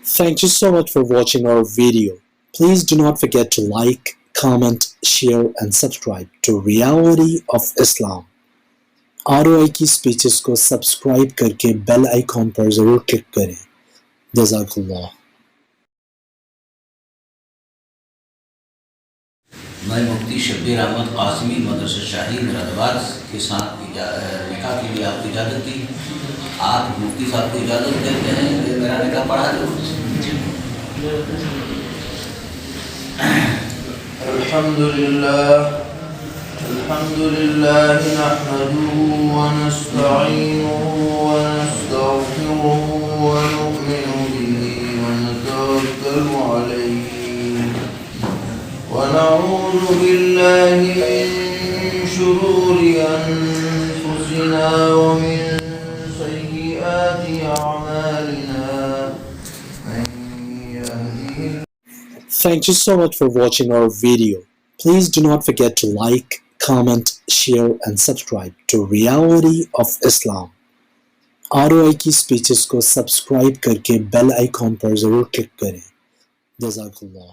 Thank you so much for watching our video. Please do not forget to like, comment, share and subscribe to Reality of Islam. ROI की speeches को subscribe करके bell icon पर जरूर click करें। जज़ाकल्लाह। मैं मुफ्ती Shabir Ahmad qasimi मदरसः शाही مرادآباد के साथ निकाह के लिए आपको इजाज़त दी। आप मुफ्ती साहब को इजाज़त देते हैं कि मेरा निकाह पढ़ा दो। अल्हम्दुलिल्लाह नहमदुहु व नस्तईनुहु व नस्तगफिरुहु व नु'मिनु बिही व नतवक्कलु अलैहि व नऊज़ु बिल्लाहि मिन शुरूरि अनफुसिना व मिन सय्यिआति अअमालिना। Thank you so much for watching our video. Please do not forget to like, comment, share and subscribe to Reality of Islam. ROI की स्पीचेस को सब्सक्राइब करके बेल आइकॉन पर जरूर क्लिक करें। जज़ाकल्लाह।